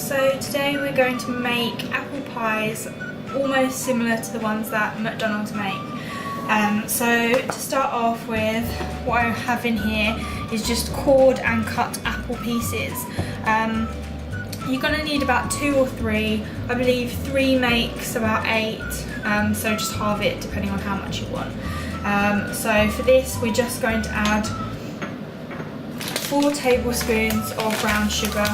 So today we're going to make apple pies almost similar to the ones that McDonald's make. So to start off with, what I have in here is just cored and cut apple pieces. You're going to need about 2 or 3. I believe 3 makes about 8, so just halve it depending on how much you want. So for this we're just going to add 4 tablespoons of brown sugar,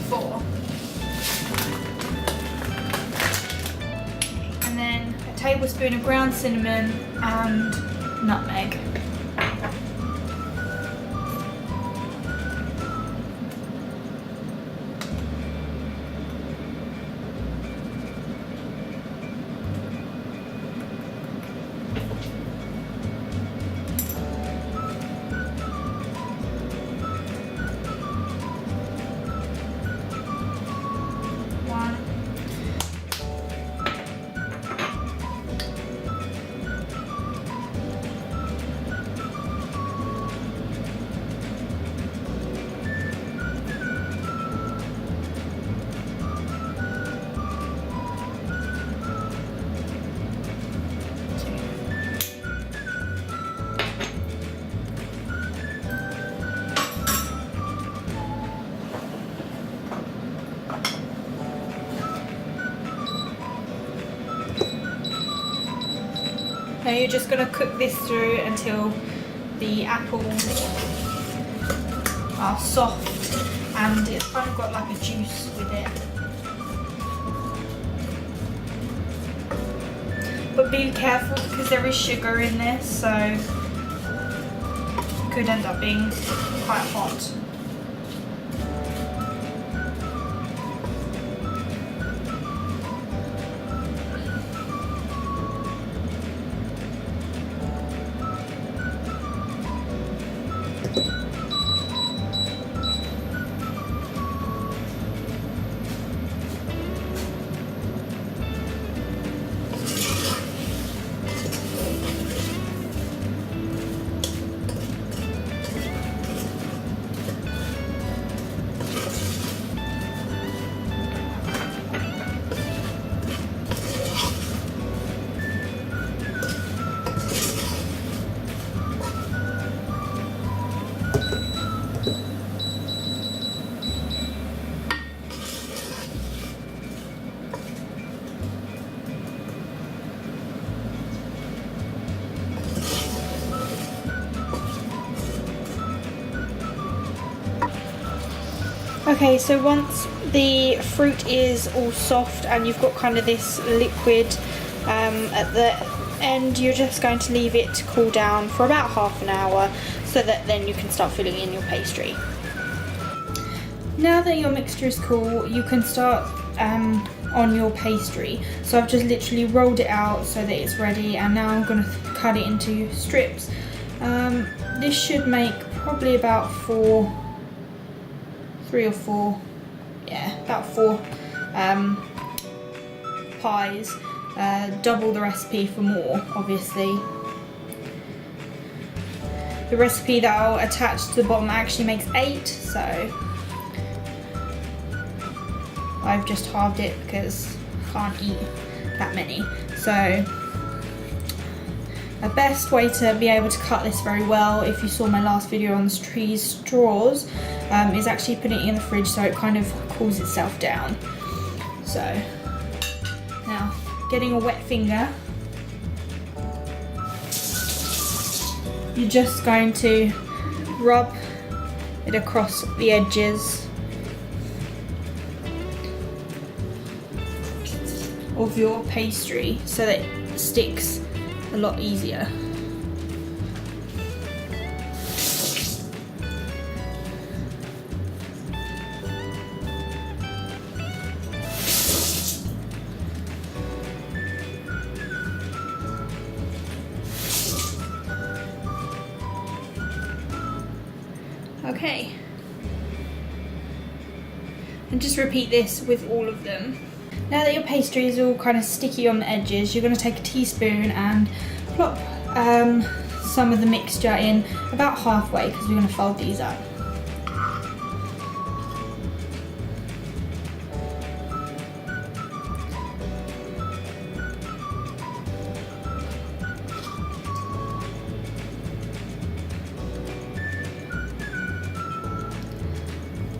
4. And then a tablespoon of ground cinnamon and nutmeg. Now you're just going to cook this through until the apples are soft and it's kind of got like a juice with it. But be careful because there is sugar in this, so it could end up being quite hot. Okay, so once the fruit is all soft and you've got kind of this liquid at the end, you're just going to leave it to cool down for about half an hour so that then you can start filling in your pastry. Now that your mixture is cool, you can start on your pastry. So I've just literally rolled it out so that it's ready, and now I'm going to cut it into strips. This should make probably about 3 or 4, yeah, about 4 pies. Double the recipe for more, obviously. The recipe that I'll attach to the bottom actually makes 8, so I've just halved it because I can't eat that many. So the best way to be able to cut this very well, if you saw my last video on the cheese straws, is actually putting it in the fridge so it kind of cools itself down. So now, getting a wet finger, you're just going to rub it across the edges of your pastry so that it sticks a lot easier. Okay. And just repeat this with all of them. Now that your pastry is all kind of sticky on the edges, you're going to take a teaspoon and plop some of the mixture in about halfway, because we're going to fold these up.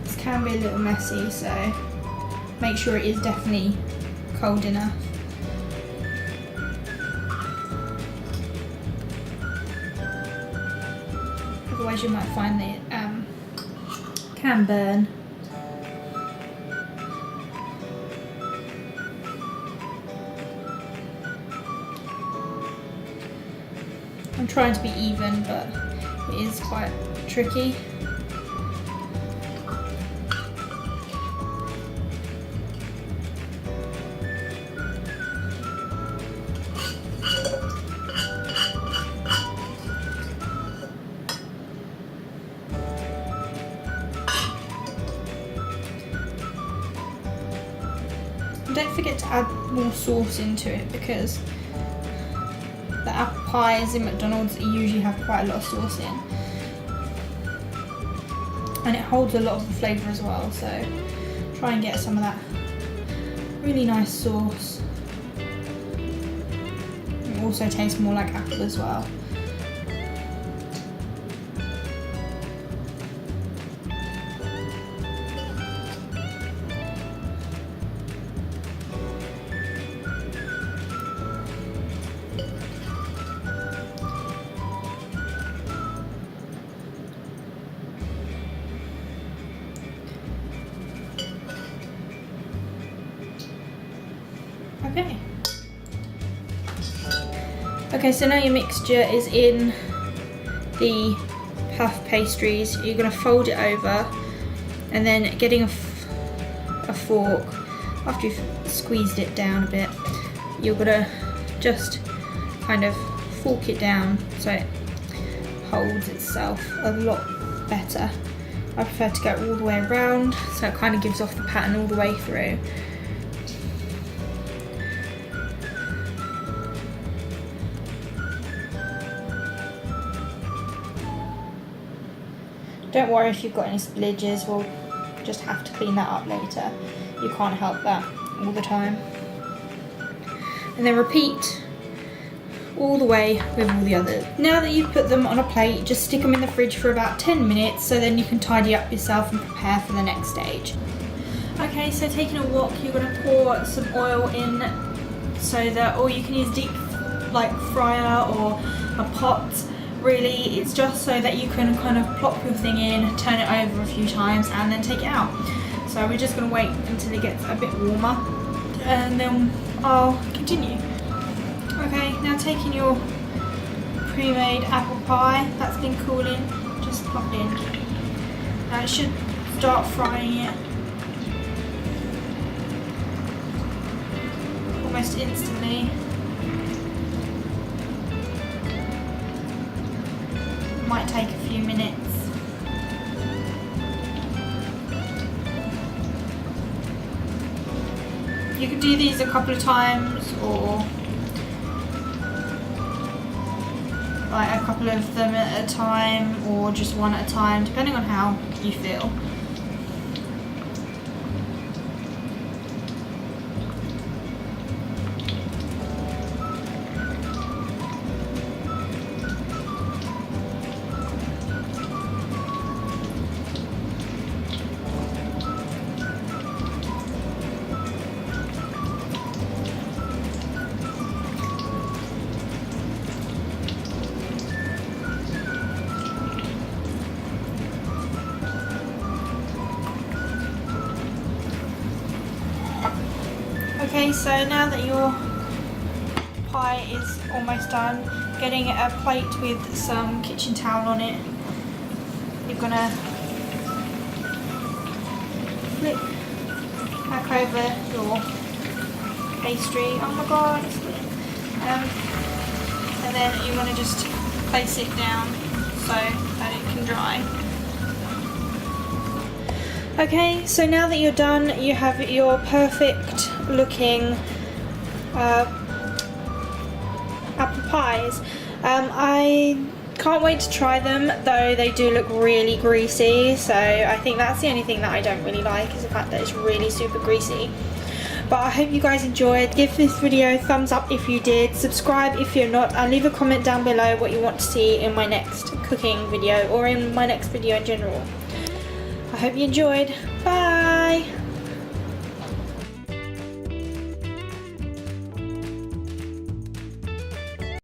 This can be a little messy, so make sure it is definitely cold enough. Otherwise you might find that it can burn. I'm trying to be even, but it is quite tricky. Don't forget to add more sauce into it, because the apple pies in McDonald's usually have quite a lot of sauce in, and it holds a lot of the flavour as well, so try and get some of that really nice sauce. It also tastes more like apple as well. Okay. Okay, so now your mixture is in the puff pastries. You're going to fold it over, and then getting a fork, after you've squeezed it down a bit, you're going to just kind of fork it down so it holds itself a lot better. I prefer to go all the way around, so it kind of gives off the pattern all the way through. Don't worry if you've got any spillages, we'll just have to clean that up later. You can't help that all the time. And then repeat all the way with all the others. Now that you've put them on a plate, just stick them in the fridge for about 10 minutes, so then you can tidy up yourself and prepare for the next stage. Okay, so taking a wok, you're going to pour some oil in, so that, or you can use deep fryer or a pot. Really, it's just so that you can kind of plop your thing in, turn it over a few times, and then take it out. So we're just going to wait until it gets a bit warmer, and then I'll continue. Okay, now taking your pre-made apple pie that's been cooling, just pop in. Now it should start frying it almost instantly. Might take a few minutes. You could do these a couple of times, or like a couple of them at a time, or just one at a time, depending on how you feel. Okay, so now that your pie is almost done, getting a plate with some kitchen towel on it, you're gonna flip back over your pastry. Oh my god, it's lit. And then you're gonna just place it down so that it can dry. Okay, so now that you're done, you have your perfect looking apple pies. I can't wait to try them, though they do look really greasy, so I think that's the only thing that I don't really like, is the fact that it's really super greasy. But I hope you guys enjoyed. Give this video a thumbs up if you did, subscribe if you're not, and leave a comment down below what you want to see in my next cooking video or in my next video in general. I hope you enjoyed. Bye!